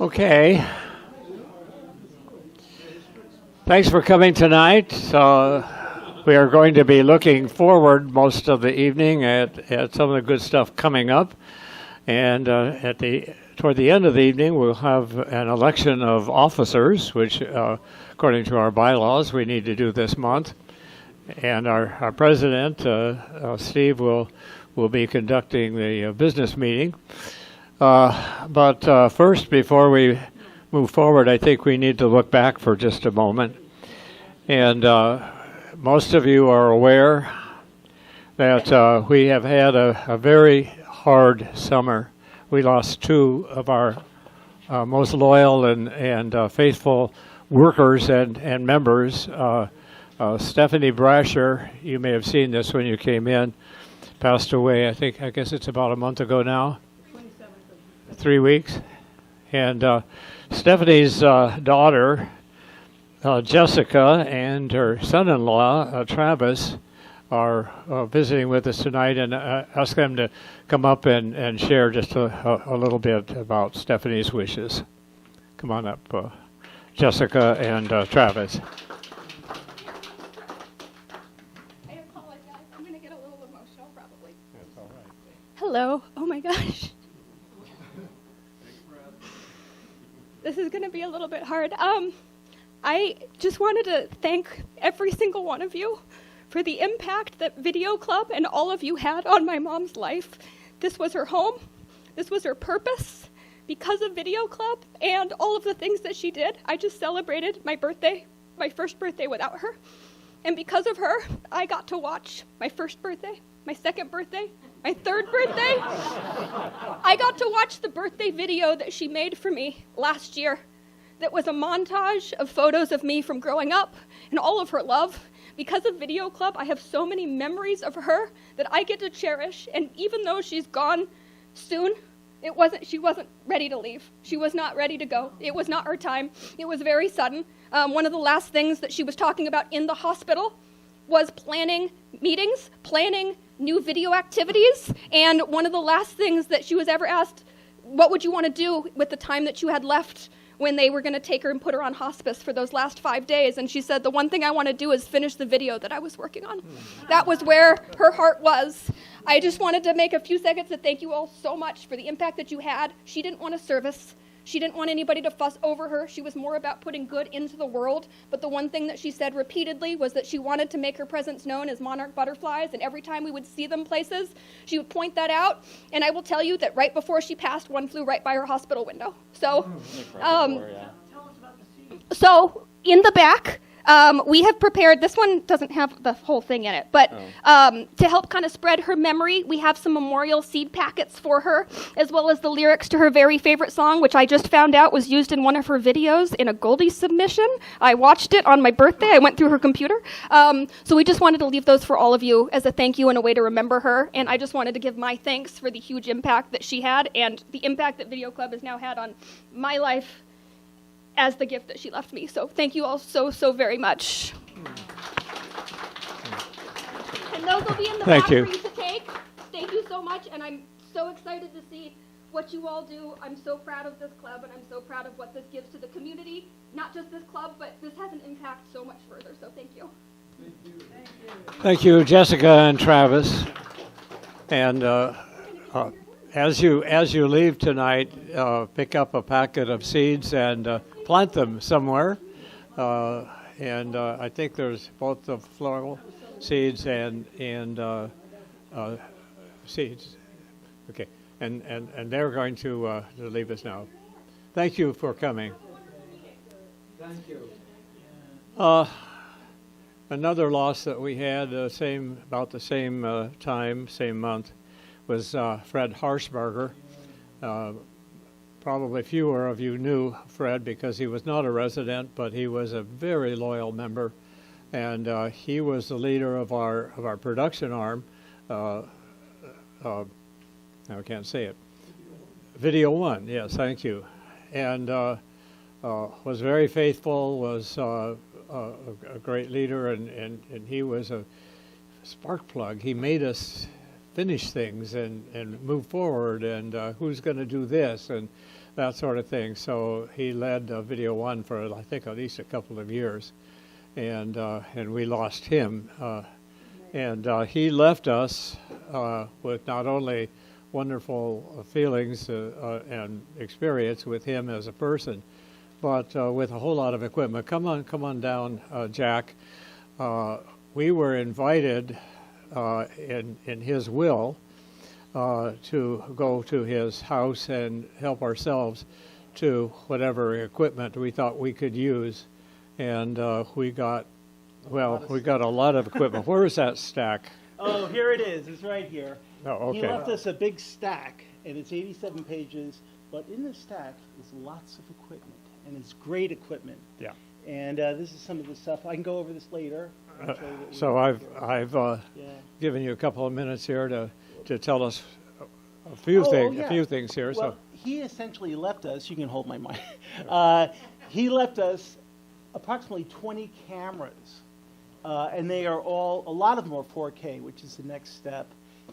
Okay. Thanks for coming tonight. So we are going to be looking forward most of the evening at some of the good stuff coming up. And toward the end of the evening, we'll have an election of officers, which, according to our bylaws, we need to do this month. And our president, Steve, will be conducting the business meeting. But first, before we move forward, I think we need to look back for just a moment. And most of you are aware that we have had a very hard summer. We lost two of our most loyal and faithful workers and members. Stephanie Brasher, you may have seen this when you came in, passed away, I guess it's about a month ago now. 3 weeks. And Stephanie's daughter, Jessica, and her son-in-law, Travis, are visiting with us tonight, and ask them to come up and share just a little bit about Stephanie's wishes. Come on up, Jessica and Travis. I apologize. I'm going to get a little emotional, probably. That's all right. Hello. Oh, my gosh. This is going to be a little bit hard. I just wanted to thank every single one of you for the impact that Video Club and all of you had on my mom's life. This was her home. This was her purpose. Because of Video Club and all of the things that she did, I just celebrated my birthday, my first birthday without her. And because of her, I got to watch my first birthday, my second birthday, my third birthday. I got to watch the birthday video that she made for me last year. That was a montage of photos of me from growing up and all of her love. Because of Video Club, I have so many memories of her that I get to cherish. And even though she's gone soon, she wasn't ready to leave. She was not ready to go. It was not her time. It was very sudden. One of the last things that she was talking about in the hospital was planning meetings, planning new video activities, and one of the last things that she was ever asked, what would you want to do with the time that you had left when they were going to take her and put her on hospice for those last 5 days? And she said, the one thing I want to do is finish the video that I was working on. That was where her heart was. I just wanted to make a few seconds to thank you all so much for the impact that you had. She didn't want a service. She didn't want anybody to fuss over her. She was more about putting good into the world. But the one thing that she said repeatedly was that she wanted to make her presence known as monarch butterflies. And every time we would see them places, she would point that out. And I will tell you that right before she passed, one flew right by her hospital window. So, so in the back, we have prepared, this one doesn't have the whole thing in it, but to help kind of spread her memory, we have some memorial seed packets for her, as well as the lyrics to her very favorite song, which I just found out was used in one of her videos in a Goldie submission. I watched it on my birthday. I went through her computer. So we just wanted to leave those for all of you as a thank you and a way to remember her. And I just wanted to give my thanks for the huge impact that she had and the impact that Video Club has now had on my life as the gift that she left me. So thank you all so very much. And those will be in the back for you to take. Thank you so much, and I'm so excited to see what you all do. I'm so proud of this club, and I'm so proud of what this gives to the community. Not just this club, but this has an impact so much further, so thank you. Thank you. Thank you, Jessica and Travis. And as you leave tonight, pick up a packet of seeds and plant them somewhere. And I think there's both the floral seeds and seeds. Okay, and they're going to leave us now. Thank you for coming. Thank you. Another loss that we had about the same time, same month, was Fred Harshberger. Probably fewer of you knew Fred because he was not a resident, but he was a very loyal member, and he was the leader of our production arm. I can't say it. Video One, yes, thank you, and was very faithful. Was a great leader, and he was a spark plug. He made us finish things and move forward, and who's going to do this, and that sort of thing. So he led Video One for I think at least a couple of years, and we lost him. And he left us with not only wonderful feelings and experience with him as a person, but with a whole lot of equipment. Come on down, Jack. We were invited in his will to go to his house and help ourselves to whatever equipment we thought we could use, and we got a lot of equipment. Where is that stack? Oh, here it is. It's right here. Oh, okay. He left us a big stack, and it's 87 pages, but in the stack is lots of equipment, and it's great equipment. Yeah. And this is some of the stuff. I can go over this later. So I've given you a couple of minutes here to tell us a few things here. Well, So he essentially left us. You can hold my mic. He left us approximately 20 cameras, and they are all. A lot of them are 4K, which is the next step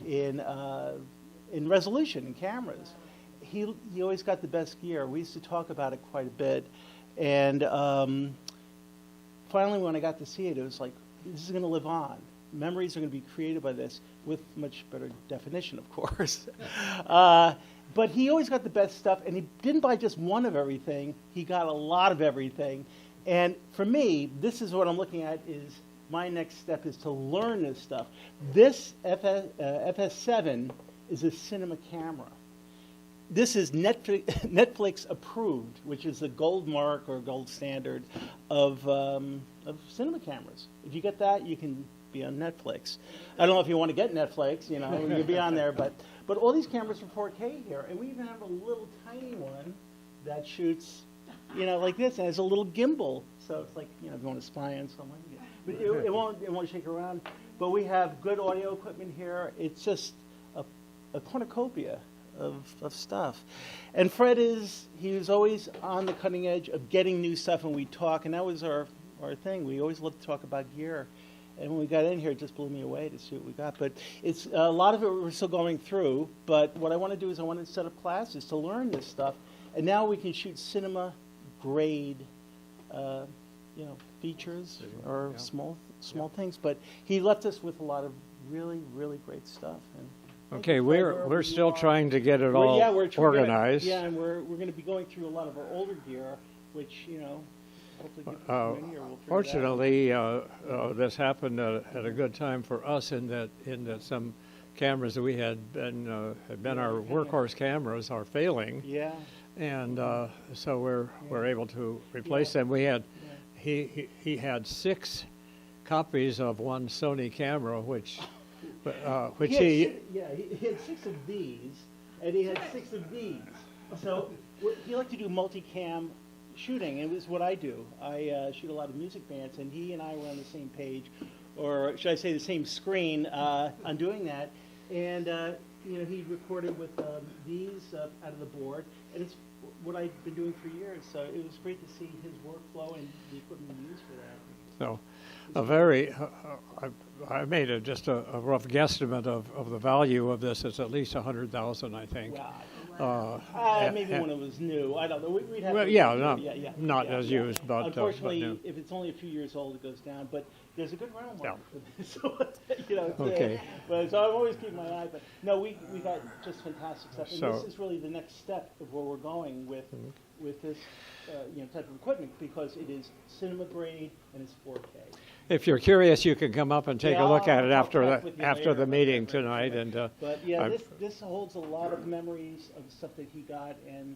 in resolution in cameras. He always got the best gear. We used to talk about it quite a bit, and finally, when I got to see it, it was like, this is going to live on. Memories are going to be created by this with much better definition, of course. But he always got the best stuff, and he didn't buy just one of everything. He got a lot of everything. And for me, this is what I'm looking at is my next step is to learn this stuff. This FS7 is a cinema camera. This is Netflix approved, which is the gold mark or gold standard of cinema cameras. If you get that, you can be on Netflix. I don't know if you want to get Netflix, you can be on there, but all these cameras are 4K here, and we even have a little tiny one that shoots, like this, and has a little gimbal. So it's like, if you want to spy on someone, but it won't shake around. But we have good audio equipment here. It's just a cornucopia of stuff. And Fred he was always on the cutting edge of getting new stuff, and we talk, and that was our thing. We always loved to talk about gear. And when we got in here, it just blew me away to see what we got. But it's a lot of it we're still going through. But what I want to do is I want to set up classes to learn this stuff. And now we can shoot cinema grade, features or small things. But he left us with a lot of really, really great stuff. And okay, we're still trying to get it all organized. And we're going to be going through a lot of our older gear, which hopefully get we'll figure fortunately, this happened at a good time for us in that some cameras that we had been our workhorse cameras are failing. Yeah. And so we're able to replace them. We had he had 6 copies of one Sony camera, which he had 6 of these, and he had 6 of these. So he liked to do multicam shooting, and it was what I do. I shoot a lot of music bands, and he and I were on the same page, or should I say the same screen on doing that. And he recorded with these out of the board, and it's what I've been doing for years. So it was great to see his workflow and the equipment he used for that. So, I made just a rough guesstimate of the value of this. It's at least $100,000, I think. Wow. Maybe when it was new. I don't know. We'd have not as used, but unfortunately, if it's only a few years old, it goes down. But there's a good rental market for this. So, okay. But so I'm always keeping my eye. But no, we got just fantastic stuff, and this is really the next step of where we're going with this type of equipment, because it is cinema grade and it's 4K. If you're curious, you can come up and take a look at it after the meeting tonight. And but this holds a lot of memories of stuff that he got, and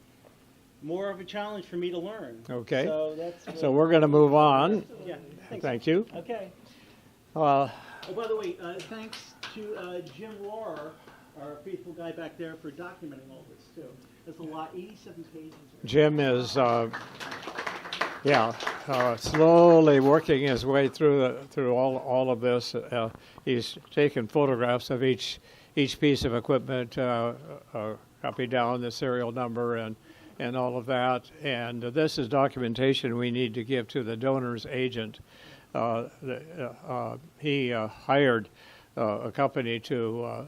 more of a challenge for me to learn. Okay. So that's so we're going to move on. Yeah. Thanks. Thank you. Okay. Oh, by the way, thanks to Jim Rohrer, our faithful guy back there, for documenting all this too. There's a lot, 87 pages. Jim is. Slowly working his way through all of this. He's taken photographs of each piece of equipment, copied down the serial number and all of that. And this is documentation we need to give to the donor's agent. He hired a company to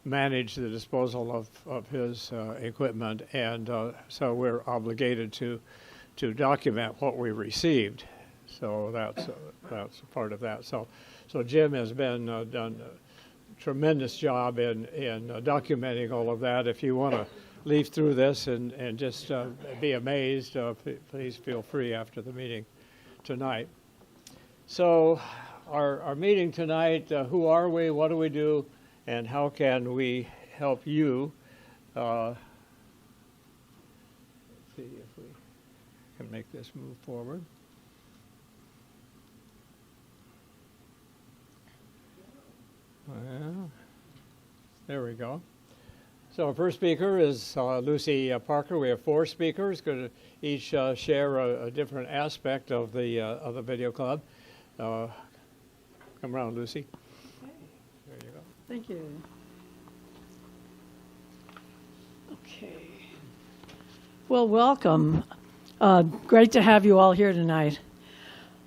manage the disposal of his equipment, and so we're obligated to document what we received. So that's part of that. So Jim has been done a tremendous job in documenting all of that. If you want to leaf through this and just be amazed, please feel free after the meeting tonight. So our meeting tonight, who are we, what do we do, and how can we help you? Let's see if we can make this move forward. Well, there we go. So our first speaker is Lucy Parker. We have 4 speakers, going to each share a different aspect of the video club. Come around, Lucy. Okay. There you go. Thank you. Okay. Well, welcome. Great to have you all here tonight.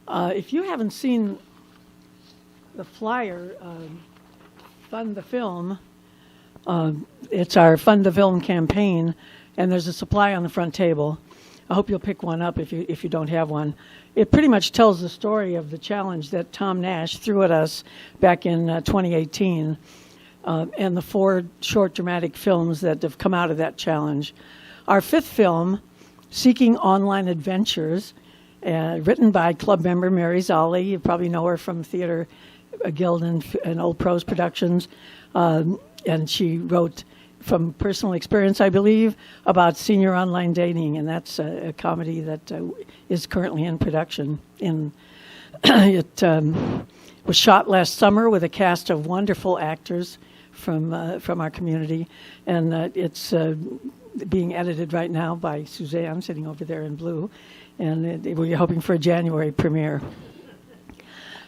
If you haven't seen the flyer, Fund the Film, it's our Fund the Film campaign, and there's a supply on the front table. I hope you'll pick one up if you don't have one. It pretty much tells the story of the challenge that Tom Nash threw at us back in 2018, and the 4 short dramatic films that have come out of that challenge. Our 5th film, Seeking Online Adventures, written by club member Mary Zolli. You probably know her from Theater Guild and Old Prose Productions. And she wrote from personal experience, I believe, about senior online dating, and that's a comedy that is currently in production. It was shot last summer with a cast of wonderful actors from our community, and it's being edited right now by Suzanne, sitting over there in blue, and we're hoping for a January premiere.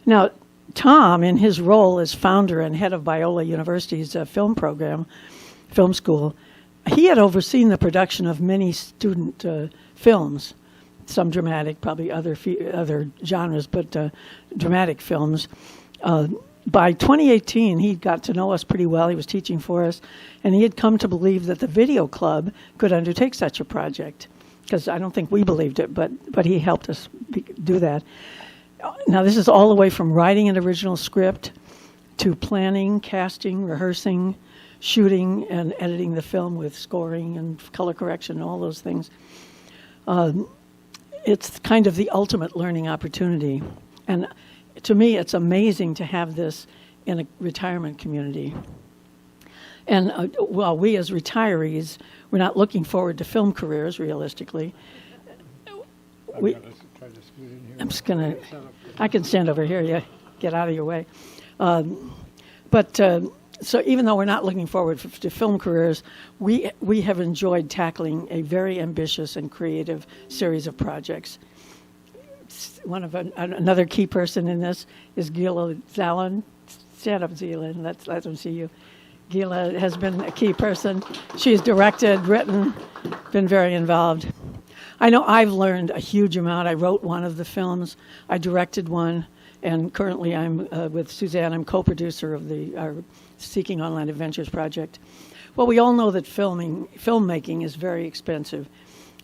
Now, Tom, in his role as founder and head of Biola University's film program, film school, he had overseen the production of many student films, some dramatic, probably other genres, but dramatic films. By 2018, he got to know us pretty well. He was teaching for us, and he had come to believe that the video club could undertake such a project, because I don't think we believed it, but he helped us do that. Now, this is all the way from writing an original script to planning, casting, rehearsing, shooting, and editing the film with scoring and color correction and all those things. It's kind of the ultimate learning opportunity. And to me, it's amazing to have this in a retirement community. And while we as retirees, we're not looking forward to film careers, realistically. I'm just going to, I can stand over here, yeah, get out of your way. So even though we're not looking forward to film careers, we have enjoyed tackling a very ambitious and creative series of projects. Another key person in this is Gila Zalin. Stand up, Gila, and let them see you. Gila has been a key person. She's directed, written, been very involved. I know I've learned a huge amount. I wrote one of the films. I directed one. And currently I'm with Suzanne. I'm co-producer of our Seeking Online Adventures project. Well, we all know that filmmaking is very expensive.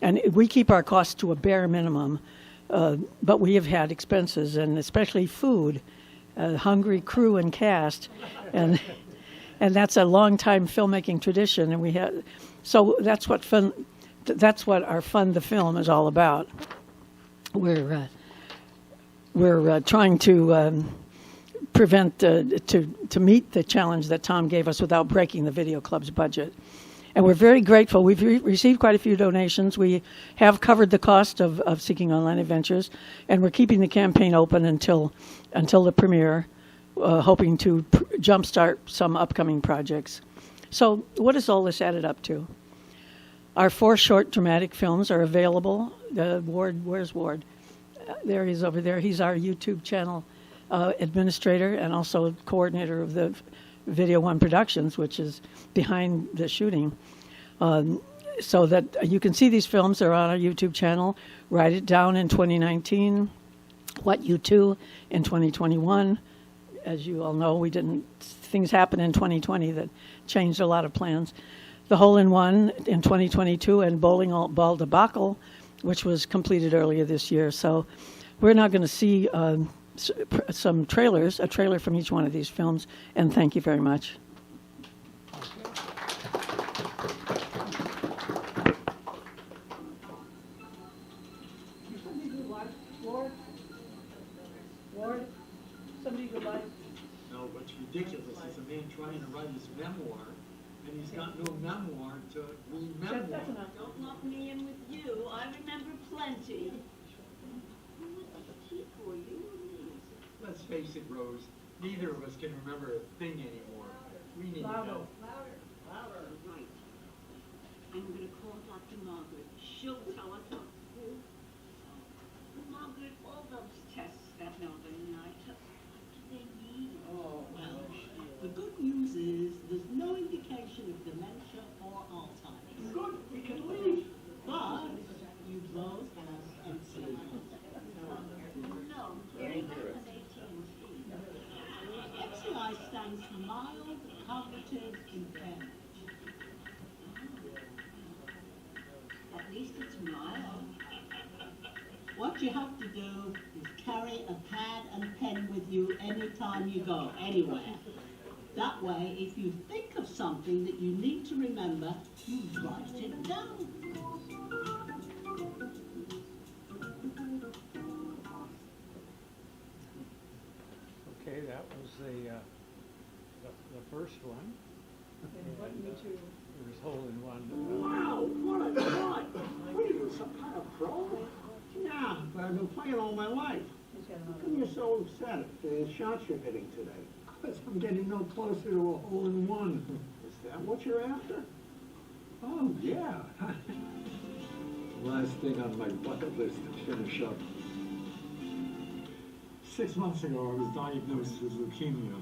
And we keep our costs to a bare minimum. But we have had expenses, and especially food, hungry crew and cast. And that's a long-time filmmaking tradition. And so that's what our Fund the Film is all about. We're trying to to meet the challenge that Tom gave us without breaking the video club's budget. And we're very grateful. We've received quite a few donations. We have covered the cost of Seeking Online Adventures, and we're keeping the campaign open until the premiere, hoping to jumpstart some upcoming projects. So what has all this added up to? Our 4 short dramatic films are available. Ward, where's Ward? There he is over there. He's our YouTube channel administrator and also coordinator of the Video One Productions, which is behind the shooting. So that you can see these films. They're on our YouTube channel. Write It Down in 2019. What You To in 2021. As you all know, we didn't things happened in 2020 that changed a lot of plans. The hole-in-one in 2022 and bowling ball debacle, which was completed earlier this year. So we're now going to see some trailers, a trailer from each one of these films, and thank you very much. Ward, somebody would like. No, what's ridiculous is a man trying to write his memoir, and he's got no memoir to remember. That's enough. Don't lump me in with you. I remember plenty. Who was the tea for you or me? Let's face it, Rose, neither of us can remember a thing anymore. We need help. Louder. Right. I'm going to call Dr. Margaret. She'll tell us what to do. Margaret, all those tests that Melvin and I took, what do they mean? Oh, well, the good news is there's no indication of dementia or Alzheimer's. Good, we can leave. But you both have MC. No, Gary has AT&T. MCI stands for mild cognitive impairment. At least it's mild. What you have to do is carry a pad and pen with you anytime you go, anywhere. That way, if you think of something that you need to remember, you write it down. Okay, that was the first one. There was hole-in-one. Wow, what a shot! What are you, some kind of pro? Yeah, but I've been playing all my life. How come you're so upset at the shots you're hitting today? Because I'm getting no closer to a hole-in-one. Is that what you're after? Oh, yeah. Last thing on my bucket list to finish up. 6 months ago, I was diagnosed with leukemia.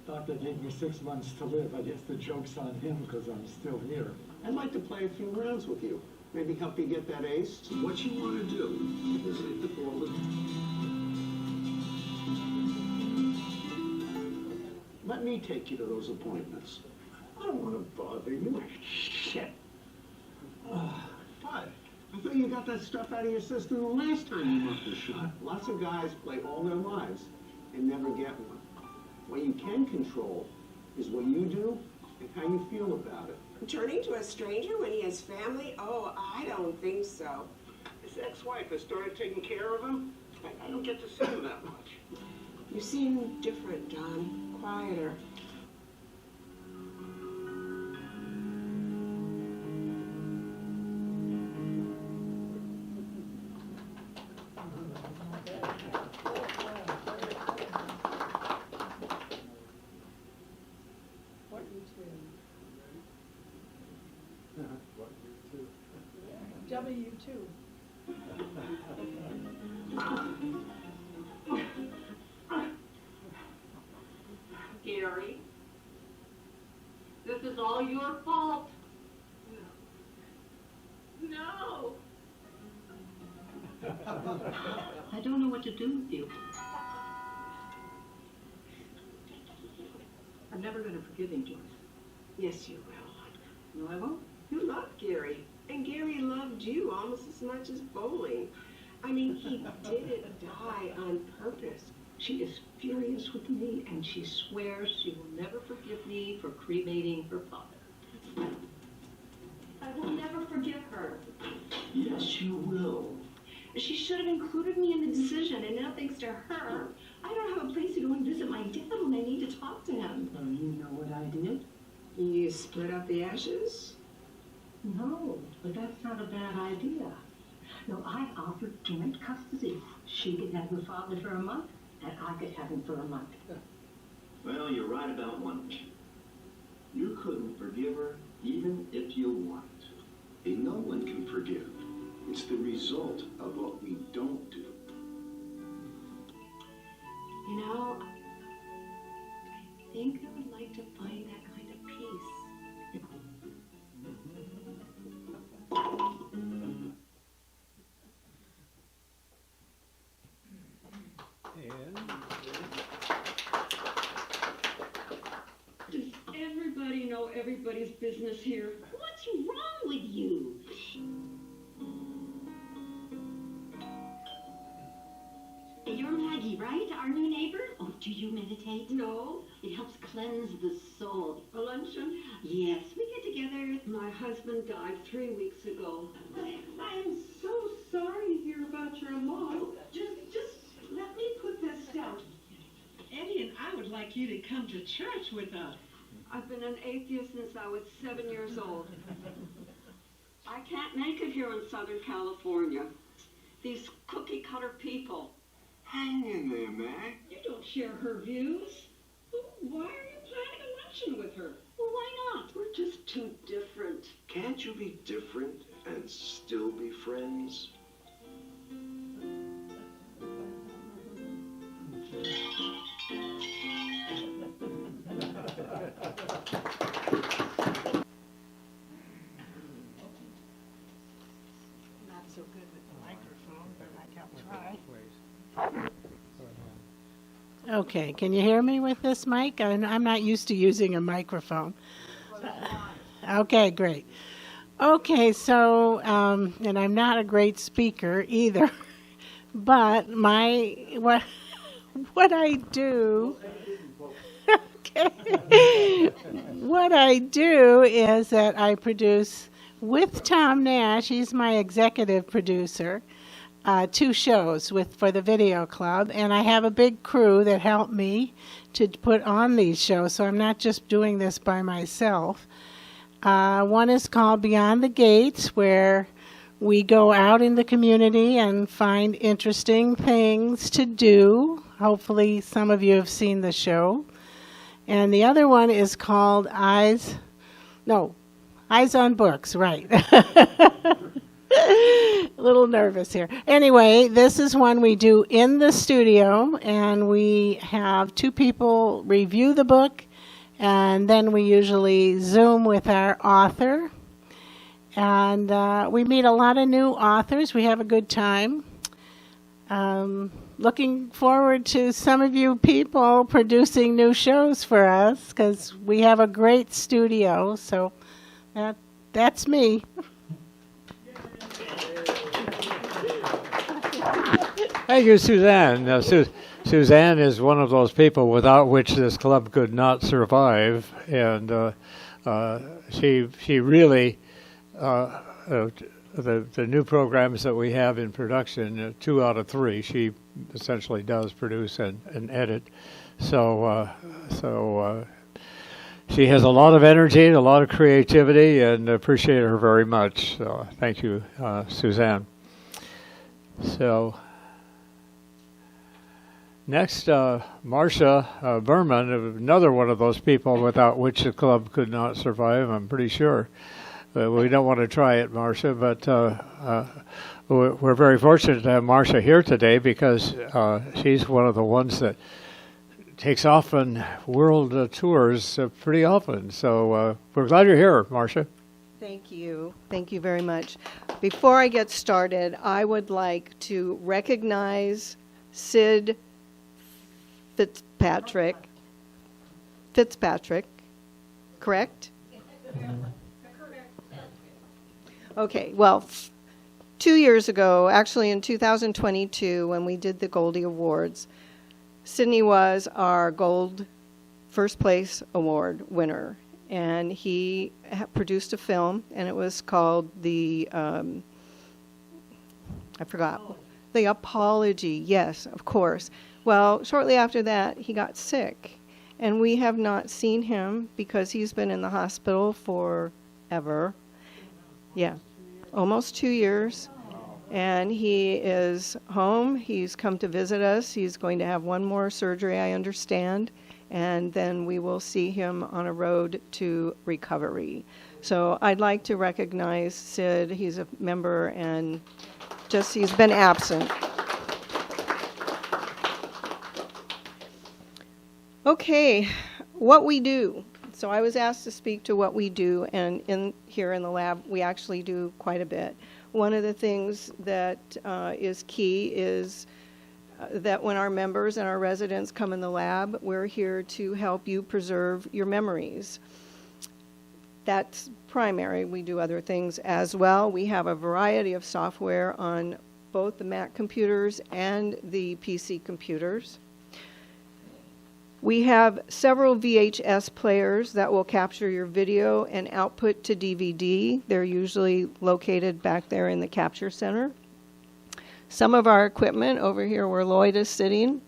Doctor gave me 6 months to live. I guess the joke's on him because I'm still here. I'd like to play a few rounds with you. Maybe help you get that ace. So what you want to do is hit the ball with... Let me take you to those appointments. I don't want to bother you. Shit. What? I thought you got that stuff out of your system the last time you mucked a shot. Lots of guys play all their lives and never get one. What you can control is what you do and how you feel about it. Turning to a stranger when he has family? Oh, I don't think so. His ex-wife has started taking care of him. I don't get to see him that much. You seem different, Don. Quieter. W2. Gary, this is all your fault. No. I don't know what to do with you. I'm never going to forgive him, Joyce. Yes, you will. No, I won't. You loved Gary, and Gary loved you almost as much as bowling. I mean, he didn't die on purpose. She is furious with me, and she swears she will never forgive me for cremating her father. I will never forgive her. Yes, you will. She should have included me in the decision, and now thanks to her, I don't have a place to go and visit my dad when I need to talk to him. Well, you know what I did? You split up the ashes? No, but that's not a bad idea. No, I offered joint custody. She could have her father for a month, and I could have him for a month. Well, you're right about one thing. You couldn't forgive her even if you wanted to. No one can forgive. It's the result of what we don't do. You know, I think I would like to find that kind of peace. And everybody's business here. What's wrong with you? You're Maggie, right? Our new neighbor? Oh, do you meditate? No. It helps cleanse the soul. A luncheon? Yes, we get together. My husband died 3 weeks ago. I'm so sorry to hear about your loss. Just let me put this down. Eddie and I would like you to come to church with us. I've been an atheist since I was 7 years old. I can't make it here in Southern California. These cookie-cutter people. Hang in there, Mag. You don't share her views. Why are you planning a luncheon with her? Well, why not? We're just too different. Can't you be different and still be friends? Not so good with the microphone, but I can try. Okay, can you hear me with this mic? I'm not used to using a microphone. Okay, great. Okay, so, and I'm not a great speaker either, but what I do, okay, what I do is that I produce with Tom Nash, he's my executive producer, 2 shows for the video club, and I have a big crew that help me to put on these shows, so I'm not just doing this by myself. One is called Beyond the Gates, where we go out in the community and find interesting things to do. Hopefully some of you have seen the show. And the other one is called Eyes on Books, right. A little nervous here. Anyway, this is one we do in the studio, and we have 2 people review the book, and then we usually Zoom with our author. And we meet a lot of new authors. We have a good time. Looking forward to some of you people producing new shows for us, because we have a great studio. So that's me. Thank you, Suzanne. Suzanne is one of those people without which this club could not survive, and she really the new programs that we have in production, 2 out of 3, she essentially does produce and edit. So she has a lot of energy, a lot of creativity, and appreciate her very much. So thank you, Suzanne. So next, Marcia Berman, another one of those people without which the club could not survive, I'm pretty sure. We don't want to try it, Marcia, but we're very fortunate to have Marcia here today, because she's one of the ones that takes off on world tours pretty often. So we're glad you're here, Marcia. Thank you. Thank you very much. Before I get started, I would like to recognize Sid Fitzpatrick, correct? Okay, well, 2 years ago, actually in 2022, when we did the Goldie Awards, Sidney was our Gold First Place Award winner, and he produced a film, and it was called The Apology, yes, of course. Well, shortly after that, he got sick, and we have not seen him because he's been in the hospital forever. Yeah, almost 2 years. And he is home. He's come to visit us. He's going to have one more surgery, I understand. And then we will see him on a road to recovery. So I'd like to recognize Sid. He's a member and he's been absent. Okay, what we do. So I was asked to speak to what we do, and here in the lab, we actually do quite a bit. One of the things that is key is that when our members and our residents come in the lab, we're here to help you preserve your memories. That's primary. We do other things as well. We have a variety of software on both the Mac computers and the PC computers. We have several VHS players that will capture your video and output to DVD. They're usually located back there in the capture center. Some of our equipment over here where Lloyd is sitting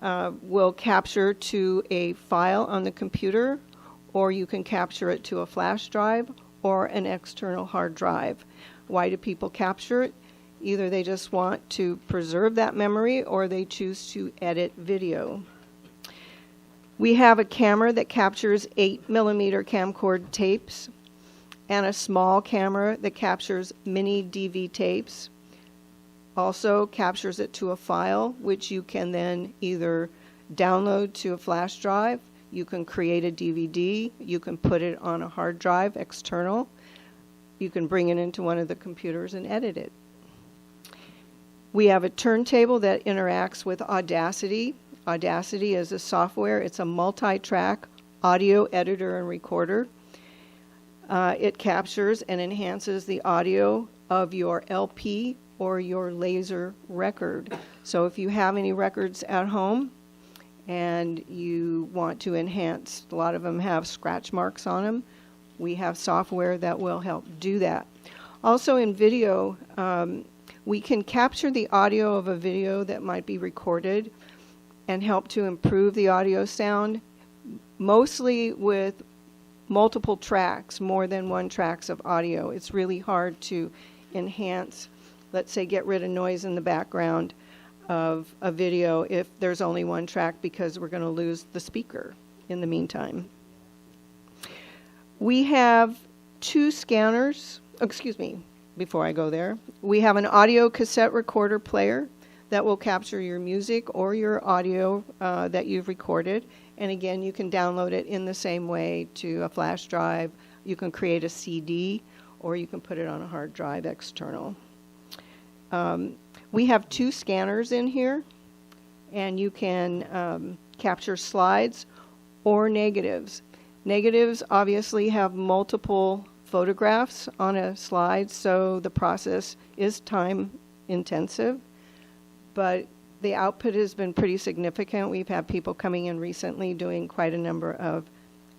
will capture to a file on the computer, or you can capture it to a flash drive or an external hard drive. Why do people capture it? Either they just want to preserve that memory or they choose to edit video. We have a camera that captures 8mm camcorder tapes and a small camera that captures mini DV tapes. Also captures it to a file, which you can then either download to a flash drive, you can create a DVD, you can put it on a hard drive external, you can bring it into one of the computers and edit it. We have a turntable that interacts with Audacity. Audacity is a software. It's a multi-track audio editor and recorder. It captures and enhances the audio of your LP or your laser record. So if you have any records at home and you want to enhance, a lot of them have scratch marks on them, we have software that will help do that. Also in video, we can capture the audio of a video that might be recorded and help to improve the audio sound, mostly with multiple tracks, more than one tracks of audio. It's really hard to enhance, let's say get rid of noise in the background of a video if there's only one track, because we're going to lose the speaker in the meantime. We have two scanners, before I go there, we have an audio cassette recorder player that will capture your music or your audio that you've recorded. And again, you can download it in the same way to a flash drive. You can create a CD, or you can put it on a hard drive external. We have two scanners in here, and you can capture slides or negatives. Negatives obviously have multiple photographs on a slide, so the process is time intensive, but the output has been pretty significant. We've had people coming in recently doing quite a number of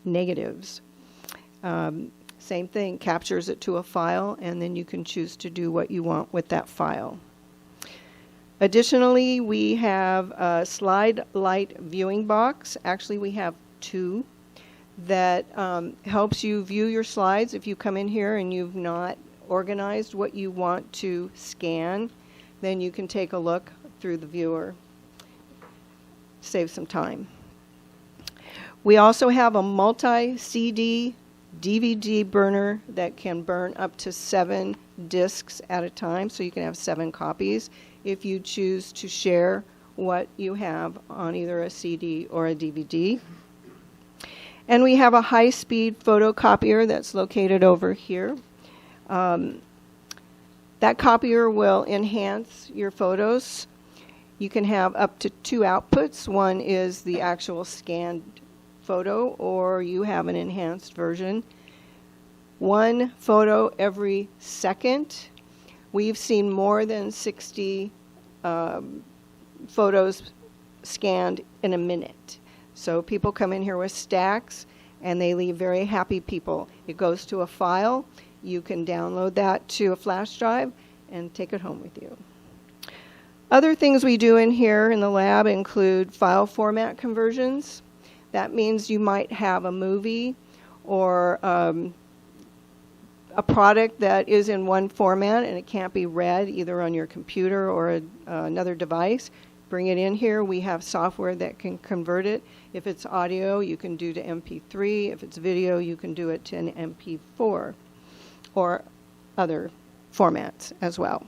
negatives. Same thing, captures it to a file, and then you can choose to do what you want with that file. Additionally, we have a slide light viewing box. Actually, we have two that helps you view your slides. If you come in here and you've not organized what you want to scan, then you can take a look through the viewer. Save some time. We also have a multi-CD DVD burner that can burn up to 7 discs at a time, so you can have 7 copies if you choose to share what you have on either a CD or a DVD. And we have a high-speed photocopier that's located over here. That copier will enhance your photos. You can have up to 2 outputs. One is the actual scanned photo, or you have an enhanced version. 1 photo every second. We've seen more than 60 photos scanned in a minute. So people come in here with stacks, and they leave very happy people. It goes to a file. You can download that to a flash drive and take it home with you. Other things we do in here in the lab include file format conversions. That means you might have a movie or a product that is in one format and it can't be read either on your computer or another device. Bring it in here. We have software that can convert it. If it's audio, you can do to MP3. If it's video, you can do it to an MP4 or other formats as well.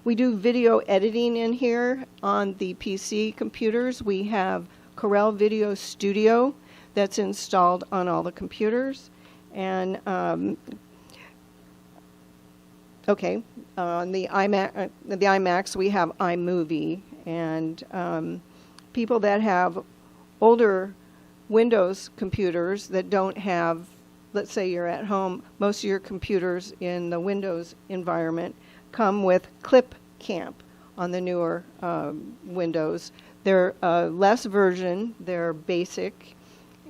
We do video editing in here on the PC computers. We have Corel Video Studio that's installed on all the computers. And on the iMacs, we have iMovie, and people that have older Windows computers that don't have, let's say you're at home, most of your computers in the Windows environment come with Clip Camp on the newer Windows. They're less version, they're basic,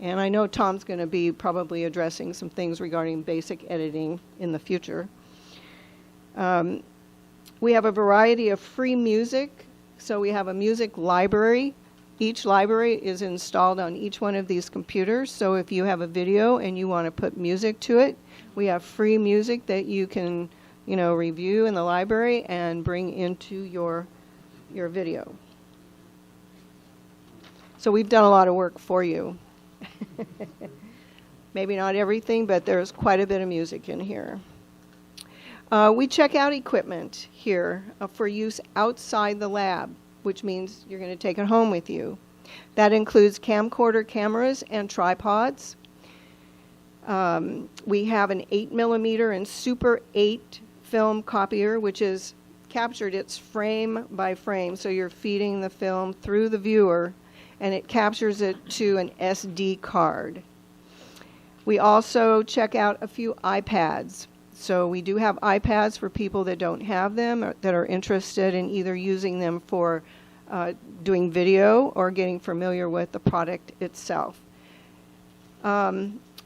and I know Tom's going to be probably addressing some things regarding basic editing in the future. We have a variety of free music, so we have a music library. Each library is installed on each one of these computers, so if you have a video and you want to put music to it, we have free music that you can, review in the library and bring into your video. So we've done a lot of work for you. Maybe not everything, but there's quite a bit of music in here. We check out equipment here for use outside the lab, which means you're going to take it home with you. That includes camcorder cameras and tripods. We have an 8mm and Super 8 film copier, which is captured its frame by frame, so you're feeding the film through the viewer, and it captures it to an SD card. We also check out a few iPads. So we do have iPads for people that don't have them or that are interested in either using them for doing video or getting familiar with the product itself.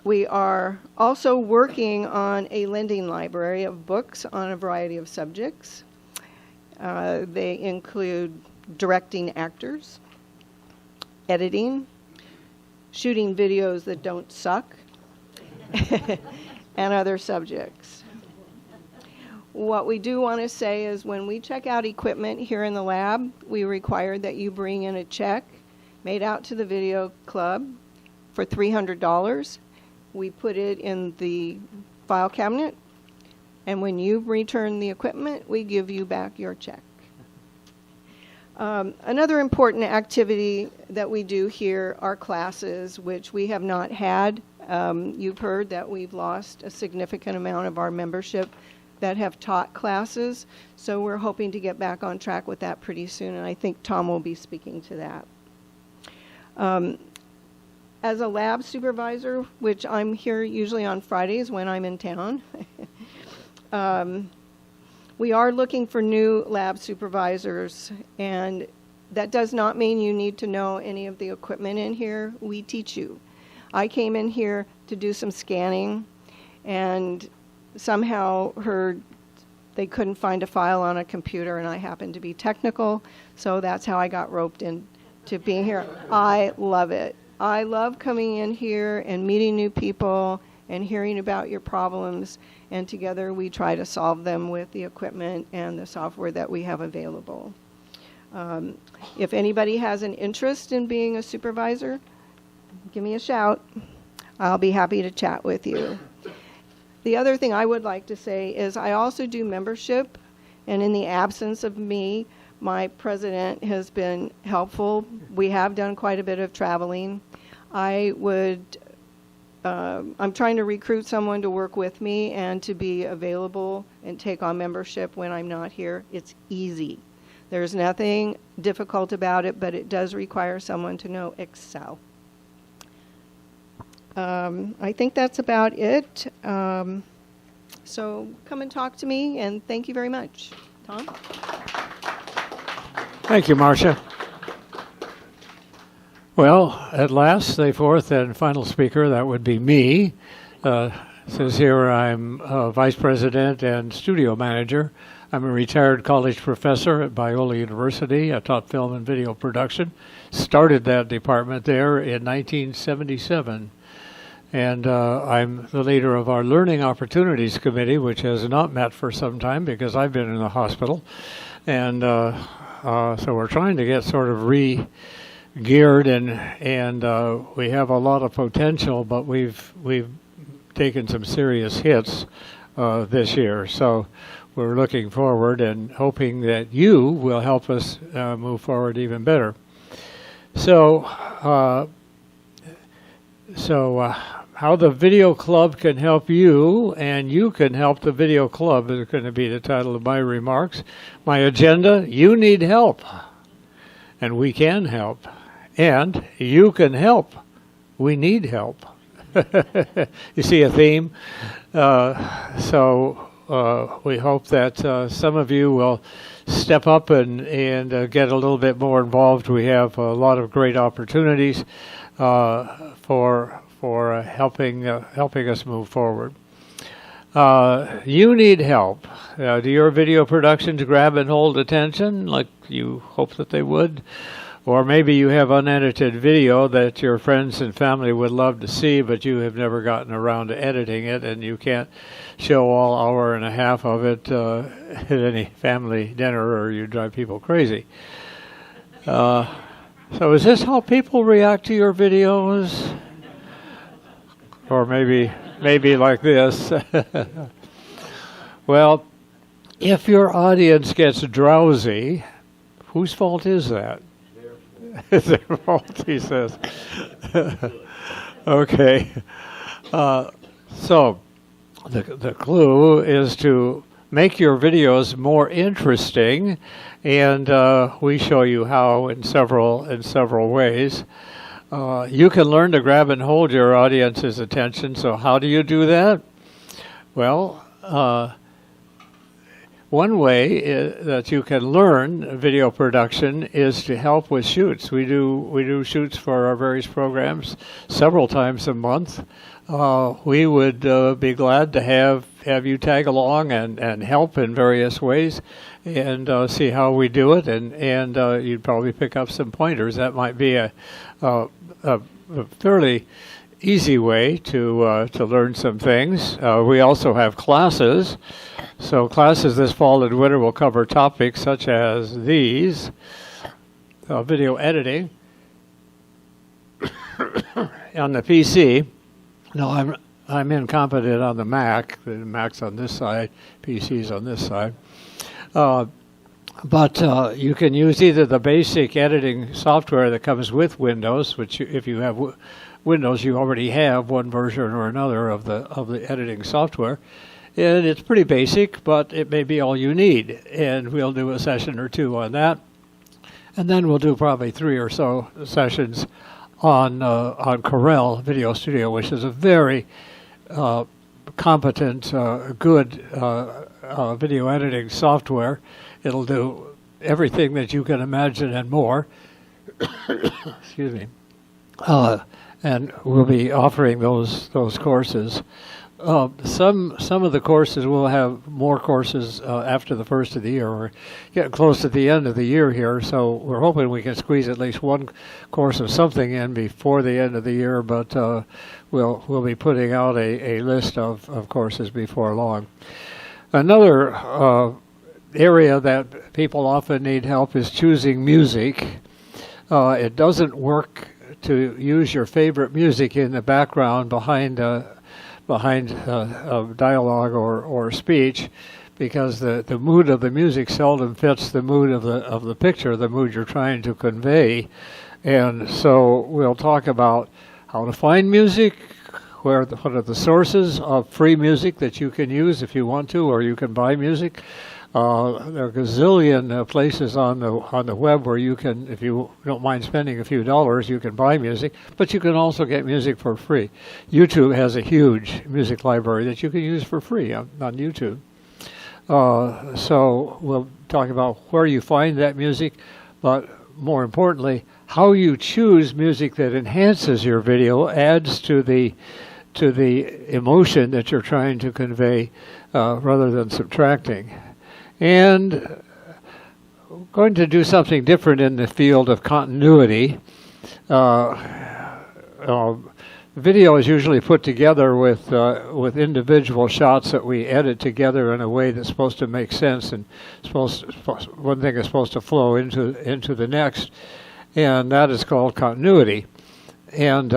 We are also working on a lending library of books on a variety of subjects. They include directing actors, editing, shooting videos that don't suck, and other subjects. What we do want to say is when we check out equipment here in the lab, we require that you bring in a check made out to the video club for $300. We put it in the file cabinet, and when you return the equipment, we give you back your check. Another important activity that we do here are classes, which we have not had. You've heard that we've lost a significant amount of our membership that have taught classes, so we're hoping to get back on track with that pretty soon, and I think Tom will be speaking to that. As a lab supervisor, which I'm here usually on Fridays when I'm in town, we are looking for new lab supervisors, and that does not mean you need to know any of the equipment in here. We teach you. I came in here to do some scanning and somehow heard they couldn't find a file on a computer, and I happened to be technical, so that's how I got roped into being here. I love it. I love coming in here and meeting new people and hearing about your problems, and together we try to solve them with the equipment and the software that we have available. If anybody has an interest in being a supervisor, give me a shout. I'll be happy to chat with you. The other thing I would like to say is I also do membership, and in the absence of me, my president has been helpful. We have done quite a bit of traveling. I'm trying to recruit someone to work with me and to be available and take on membership when I'm not here. It's easy. There's nothing difficult about it, but it does require someone to know Excel. I think that's about it. So come and talk to me, and thank you very much. Tom? Thank you, Marcia. Well, at last, the fourth and final speaker, that would be me. Says here I'm Vice President and Studio Manager. I'm a retired college professor at Biola University. I taught film and video production. Started that department there in 1977. And I'm the leader of our Learning Opportunities Committee, which has not met for some time because I've been in the hospital. And so we're trying to get sort of re-geared, and we have a lot of potential, but we've taken some serious hits this year. So we're looking forward and hoping that you will help us move forward even better. So how the video club can help you and you can help the video club is going to be the title of my remarks. My agenda: you need help, and we can help, and you can help we need help. You see a theme? So we hope that some of you will step up and get a little bit more involved. We have a lot of great opportunities for helping us move forward. You need help. Do your video productions grab and hold attention like you hope that they would? Or maybe you have unedited video that your friends and family would love to see, but you have never gotten around to editing it, and you can't show all hour and a half of it at any family dinner, or you drive people crazy. So is this how people react to your videos? Or maybe like this. Well, if your audience gets drowsy, whose fault is that? It's their fault, he says. Okay. So the clue is to make your videos more interesting, and we show you how in several ways. You can learn to grab and hold your audience's attention. So how do you do that? Well, one way that you can learn video production is to help with shoots. We do shoots for our various programs several times a month. We would be glad to have you tag along and help in various ways and see how we do it, and you'd probably pick up some pointers. That might be a fairly easy way to learn some things. We also have classes. So classes this fall and winter will cover topics such as these: video editing on the PC. No, I'm incompetent on the Mac. The Mac's on this side, PC's on this side. But you can use either the basic editing software that comes with Windows, which if you have Windows, you already have one version or another of the editing software. And it's pretty basic, but it may be all you need. And we'll do a session or two on that. And then we'll do probably 3 or so sessions on Corel Video Studio, which is a very competent, good video editing software. It'll do everything that you can imagine and more. Excuse me. And we'll be offering those courses. Some of the courses will have more courses after the first of the year. We're getting close to the end of the year here, so we're hoping we can squeeze at least one course of something in before the end of the year. But we'll be putting out a list of courses before long. Another area that people often need help is choosing music. It doesn't work to use your favorite music in the background behind dialogue or speech, because the mood of the music seldom fits the mood of the picture, the mood you're trying to convey. And so we'll talk about how to find music, what are the sources of free music that you can use if you want to, or you can buy music. There are a gazillion places on the web where you can, if you don't mind spending a few dollars, you can buy music, but you can also get music for free. YouTube has a huge music library that you can use for free on YouTube. So we'll talk about where you find that music, but more importantly, how you choose music that enhances your video, adds to the emotion that you're trying to convey, rather than subtracting. And we're going to do something different in the field of continuity. Video is usually put together with individual shots that we edit together in a way that's supposed to make sense, and one thing is supposed to flow into the next, and that is called continuity. And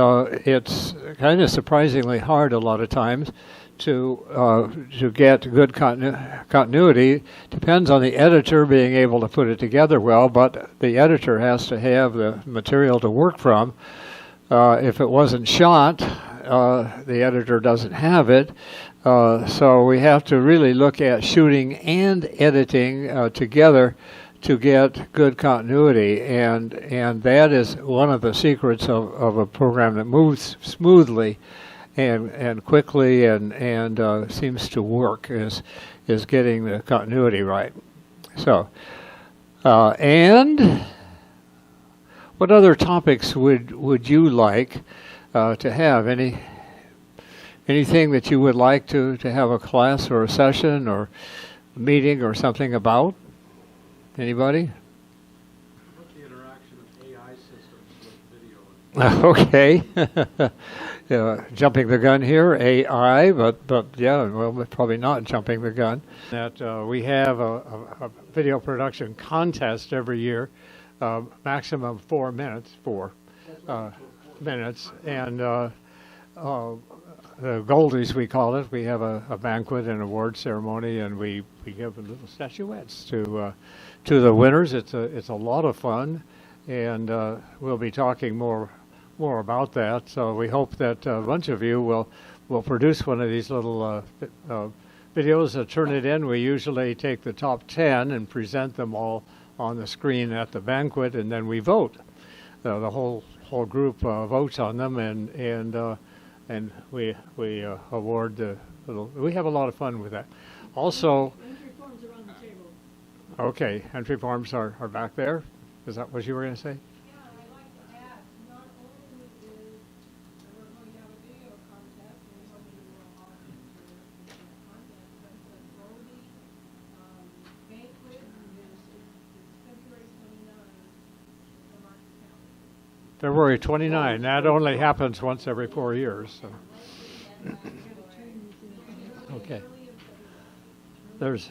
it's kind of surprisingly hard a lot of times to get good continuity. Depends on the editor being able to put it together well, but the editor has to have the material to work from. If it wasn't shot, the editor doesn't have it. So we have to really look at shooting and editing together to get good continuity, and that is one of the secrets of a program that moves smoothly and quickly and seems to work is getting the continuity right. So, and what other topics would you like to have? Anything that you would like to have a class or a session or a meeting or something about? Anybody? What's the interaction of AI systems with video? Okay. Jumping the gun here, AI, but yeah, well, we're probably not jumping the gun. That we have a video production contest every year, maximum 4 minutes, and the Goldies, we call it. We have a banquet and award ceremony, and we give little statuettes to the winners. It's a lot of fun, and we'll be talking more about that. So we hope that a bunch of you will produce one of these little videos, turn it in. We usually take the top 10 and present them all on the screen at the banquet, and then we vote. The whole group votes on them, and we award the little. We have a lot of fun with that. Also, Entry forms are on the table. okay, entry forms are back there. Is that what you were going to say? Yeah, I'd like to add, not only is we're going to have a video contest, and we're going to do all the contest, but the Goldie banquet is February 29th on our calendar. February 29. That only happens once every 4 years. So. Okay. There's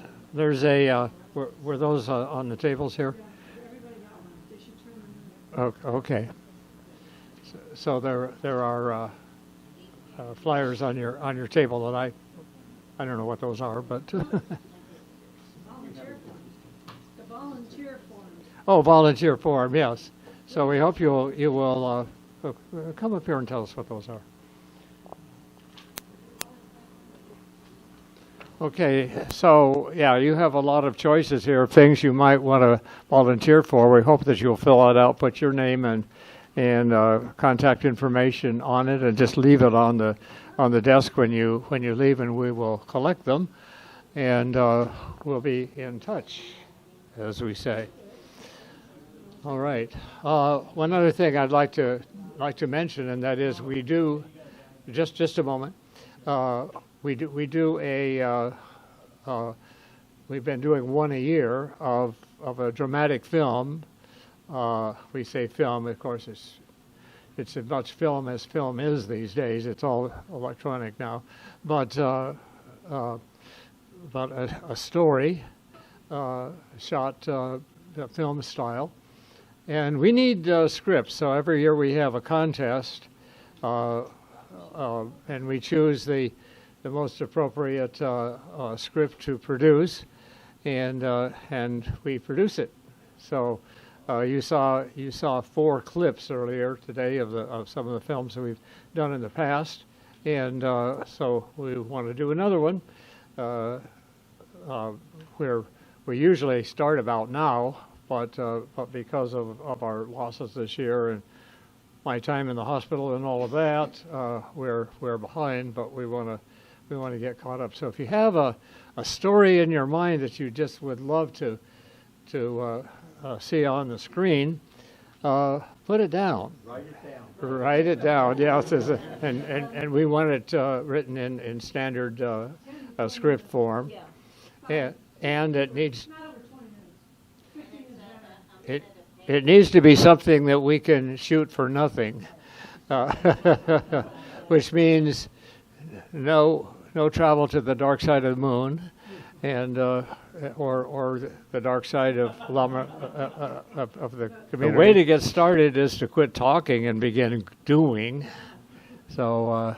a were those on the tables here? Okay. So there are flyers on your table that I don't know what those are, but The volunteer form. oh, volunteer form, yes. So we hope you will come up here and tell us what those are. Okay, so yeah, you have a lot of choices here of things you might want to volunteer for. We hope that you'll fill it out, put your name and contact information on it, and just leave it on the desk when you leave, and we will collect them, and we'll be in touch, as we say. All right. One other thing I'd like to mention, and that is we do just a moment. We do a we've been doing one a year of a dramatic film. We say film, of course, it's as much film as film is these days. It's all electronic now, but a story shot film style. And we need scripts, so every year we have a contest, and we choose the most appropriate script to produce, and we produce it. So you saw 4 clips earlier today of some of the films that we've done in the past, and so we want to do another one where we usually start about now. But because of our losses this year and my time in the hospital and all of that, we're behind. But we want to get caught up. So if you have a story in your mind that you just would love to see on the screen, put it down. Write it down. Write it down. Yes, and we want it written in standard script form, and it needs. It needs to be something that we can shoot for nothing, which means no travel to the dark side of the moon, and or the dark side of of the community. The way to get started is to quit talking and begin doing. So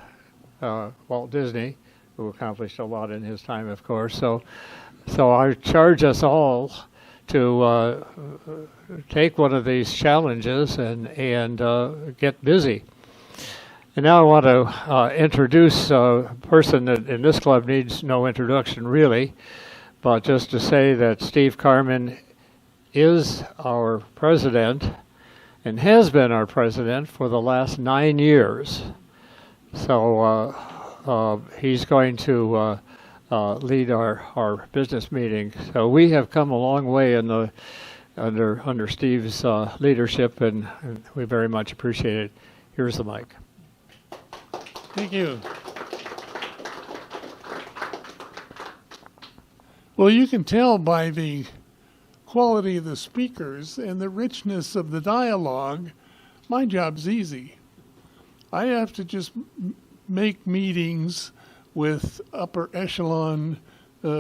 Walt Disney, who accomplished a lot in his time, of course. So I charge us all to take one of these challenges and get busy. And now I want to introduce a person that in this club needs no introduction really, but just to say that Steve Carmen is our president and has been our president for the last 9 years. So he's going to lead our business meeting. So we have come a long way under Steve's leadership, and we very much appreciate it. Here's the mic. Thank you. Well, you can tell by the quality of the speakers and the richness of the dialogue, my job's easy. I have to just make meetings with upper echelon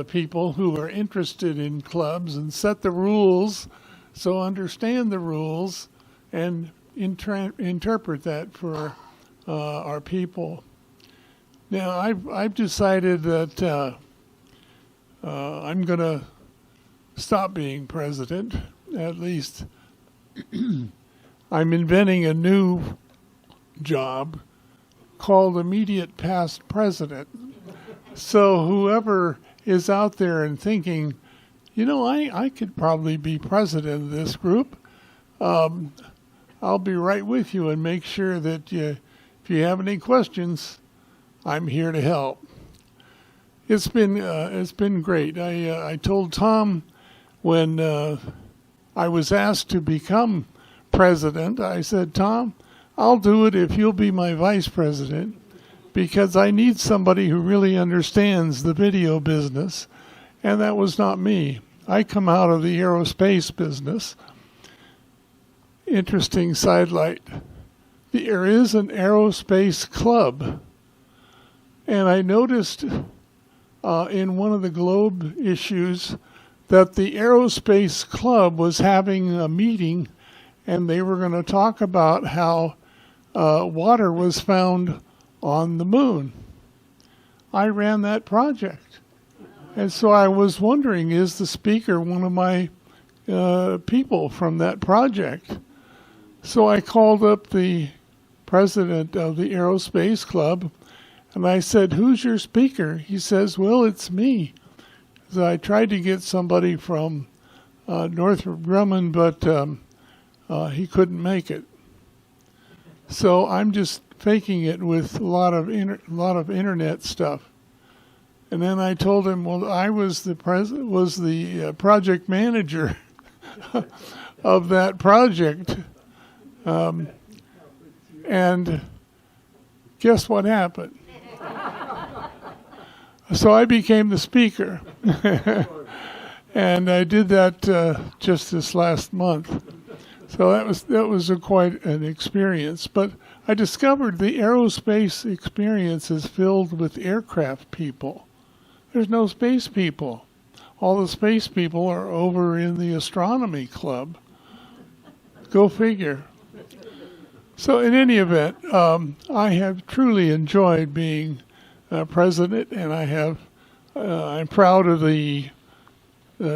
people who are interested in clubs and set the rules, so understand the rules and interpret that for our people. Now, I've decided that I'm going to stop being president. At least I'm inventing a new job called immediate past president. So whoever is out there and thinking, you know, I could probably be president of this group, I'll be right with you and make sure that if you have any questions, I'm here to help. It's been great. I told Tom when I was asked to become president, I said, Tom, I'll do it if you'll be my vice president, because I need somebody who really understands the video business, and that was not me. I come out of the aerospace business. Interesting sidelight. There is an aerospace club, and I noticed in one of the Globe issues that the aerospace club was having a meeting, and they were going to talk about how water was found on the moon. I ran that project. And so I was wondering, is the speaker one of my people from that project? So I called up the president of the Aerospace Club, and I said, who's your speaker? He says, well, it's me. So I tried to get somebody from Northrop Grumman, but he couldn't make it. So I'm just faking it with a lot of internet stuff. And then I told him, well, I was the project manager of that project. And guess what happened? So I became the speaker. And I did that just this last month. So that was quite an experience. But I discovered the aerospace experience is filled with aircraft people. There's no space people. All the space people are over in the astronomy club. Go figure. So in any event, I have truly enjoyed being president, and I'm proud of the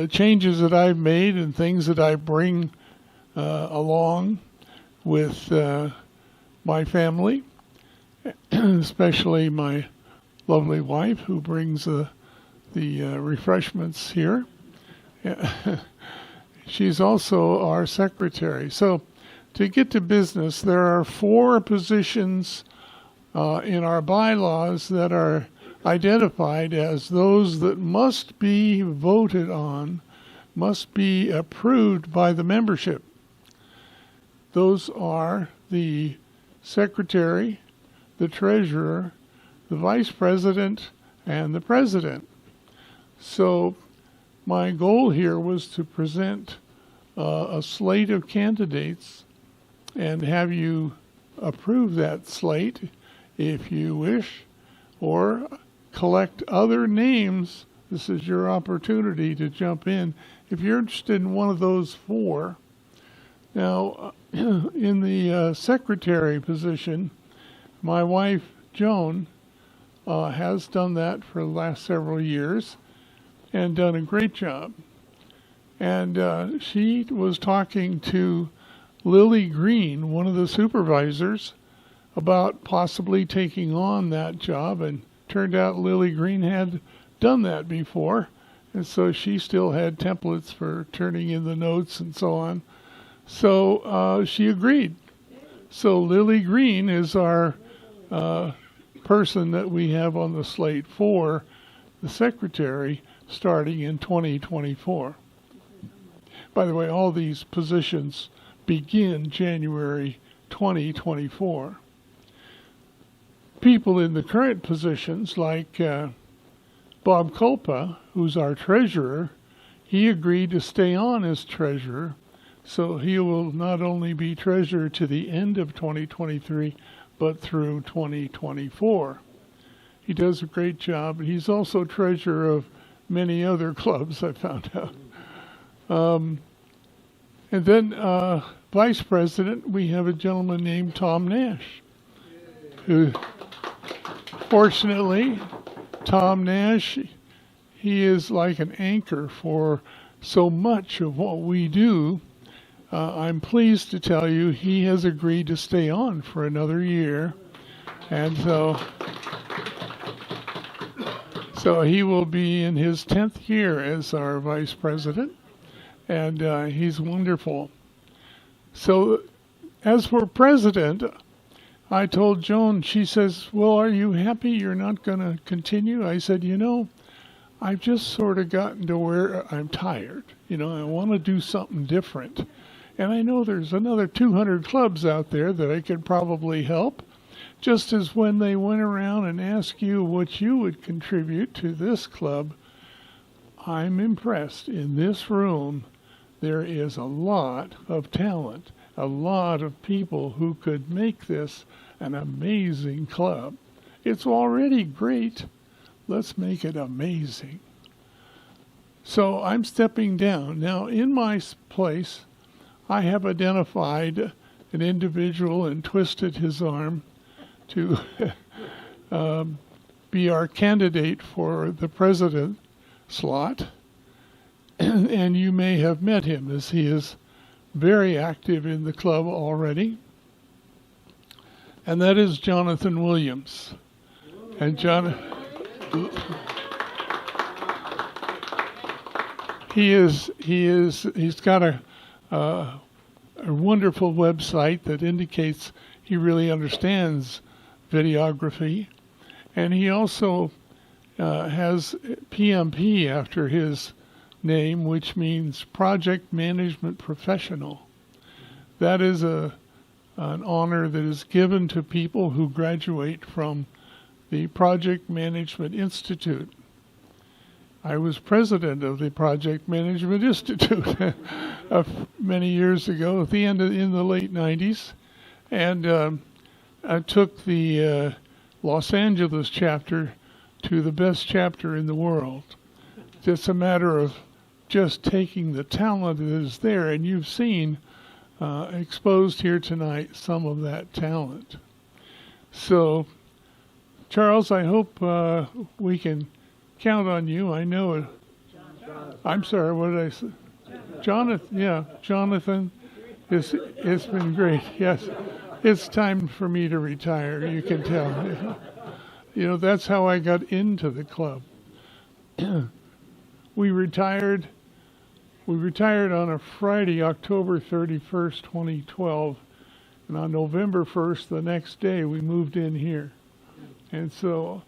changes that I've made and things that I bring along with my family, especially my lovely wife who brings the refreshments here. She's also our secretary. So to get to business, there are 4 positions in our bylaws that are identified as those that must be voted on, must be approved by the membership. Those are the secretary, the treasurer, the vice president, and the president. So my goal here was to present a slate of candidates and have you approve that slate if you wish, or collect other names. This is your opportunity to jump in if you're interested in one of those 4. Now, in the secretary position, my wife, Joan, has done that for the last several years and done a great job. And she was talking to Lily Green, one of the supervisors, about possibly taking on that job, and turned out Lily Green had done that before, And so she still had templates for turning in the notes and so on. So she agreed. So Lily Green is our person that we have on the slate for the secretary starting in 2024. By the way, all these positions begin January 2024. People in the current positions like Bob Culpa, who's our treasurer, he agreed to stay on as treasurer, so he will not only be treasurer to the end of 2023, but through 2024. He does a great job. He's also treasurer of many other clubs, I found out. And then vice president, we have a gentleman named Tom Nash, who, fortunately, Tom Nash, he is like an anchor for so much of what we do. I'm pleased to tell you he has agreed to stay on for another year. And so he will be in his 10th year as our vice president. And he's wonderful. So as for president, I told Joan, she says, well, are you happy you're not going to continue? I said, I've just sort of gotten to where I'm tired. I want to do something different. And I know there's another 200 clubs out there that I could probably help. Just as when they went around and asked you what you would contribute to this club, I'm impressed. In this room, there is a lot of talent, a lot of people who could make this an amazing club. It's already great. Let's make it amazing. So I'm stepping down. Now, in my place, I have identified an individual and twisted his arm to be our candidate for the president slot. And you may have met him, as he is very active in the club already. And that is Jonathan Williams. And he's got a wonderful website that indicates he really understands videography. And he also has PMP after his name, which means Project Management Professional. That is an honor that is given to people who graduate from the Project Management Institute. I was president of the Project Management Institute many years ago, in the late 90s, and I took the Los Angeles chapter to the best chapter in the world. It's a matter of just taking the talent that is there, and you've seen exposed here tonight some of that talent. So, Charles, I hope we can count on you. I know it. I'm sorry, what did I say? Jonathan, yeah, Jonathan. It's been great, yes. It's time for me to retire, you can tell. That's how I got into the club. We retired on a Friday, October 31st, 2012, and on November 1st, the next day, we moved in here. And so,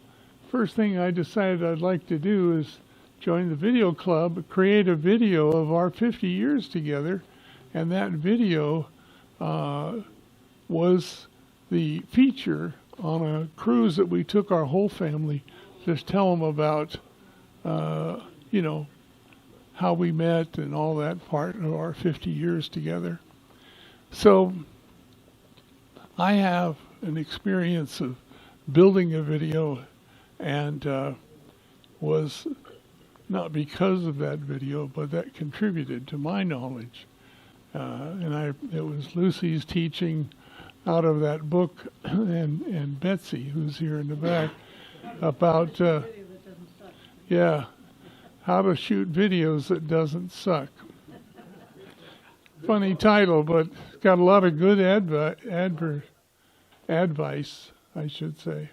first thing I decided I'd like to do is join the video club, create a video of our 50 years together, and that video was the feature on a cruise that we took our whole family, just tell them about, how we met and all that part of our 50 years together. So I have an experience of building a video, and was not because of that video, but that contributed to my knowledge. It was Lucy's teaching out of that book, and Betsy, who's here in the back, about how to shoot videos that doesn't suck. Funny title, but it's got a lot of good advice, I should say.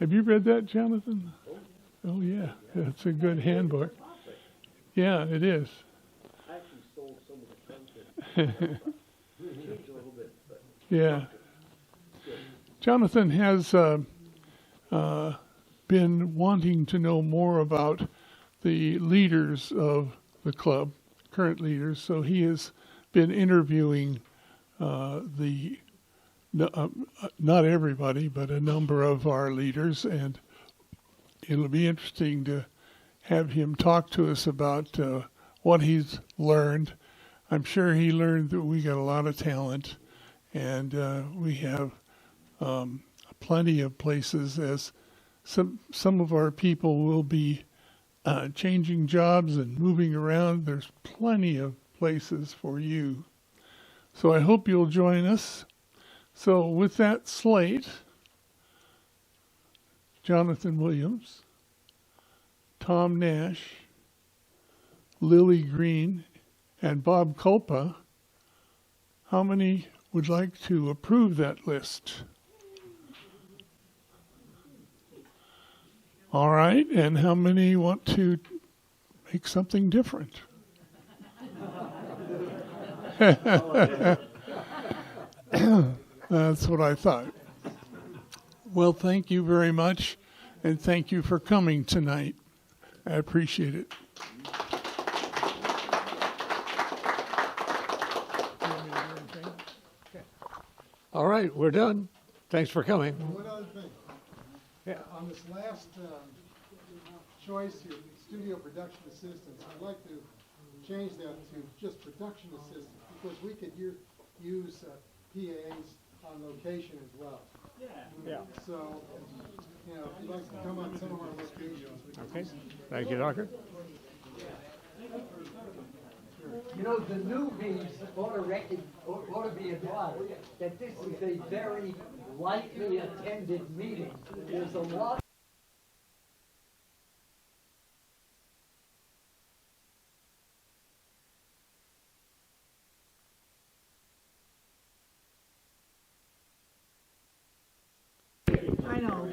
Have you read that, Jonathan? Oh yeah, it's a good handbook. Yeah, it is. I actually stole some of the content. Changed a little bit, but Yeah. Jonathan has been wanting to know more about the leaders of the club, current leaders, so he has been interviewing not everybody, but a number of our leaders, and it'll be interesting to have him talk to us about what he's learned. I'm sure he learned that we got a lot of talent, and we have plenty of places, as some of our people will be changing jobs and moving around. There's plenty of places for you. So I hope you'll join us. So with that slate, Jonathan Williams, Tom Nash, Lily Green, and Bob Culpa, how many would like to approve that list? All right, and how many want to make something different? That's what I thought. Well, thank you very much, and thank you for coming tonight. I appreciate it. All right, we're done. Thanks for coming. One other thing. Yeah. On this last choice here, studio production assistants, I'd like to change that to just production assistants, because we could use PAs on location as well. Yeah. So, you know, if you'd like to come on some of our locations. Okay. Thank you, Doctor. you know, the newbies ought to be advised that this is a very lightly attended meeting. There's a lot. I know.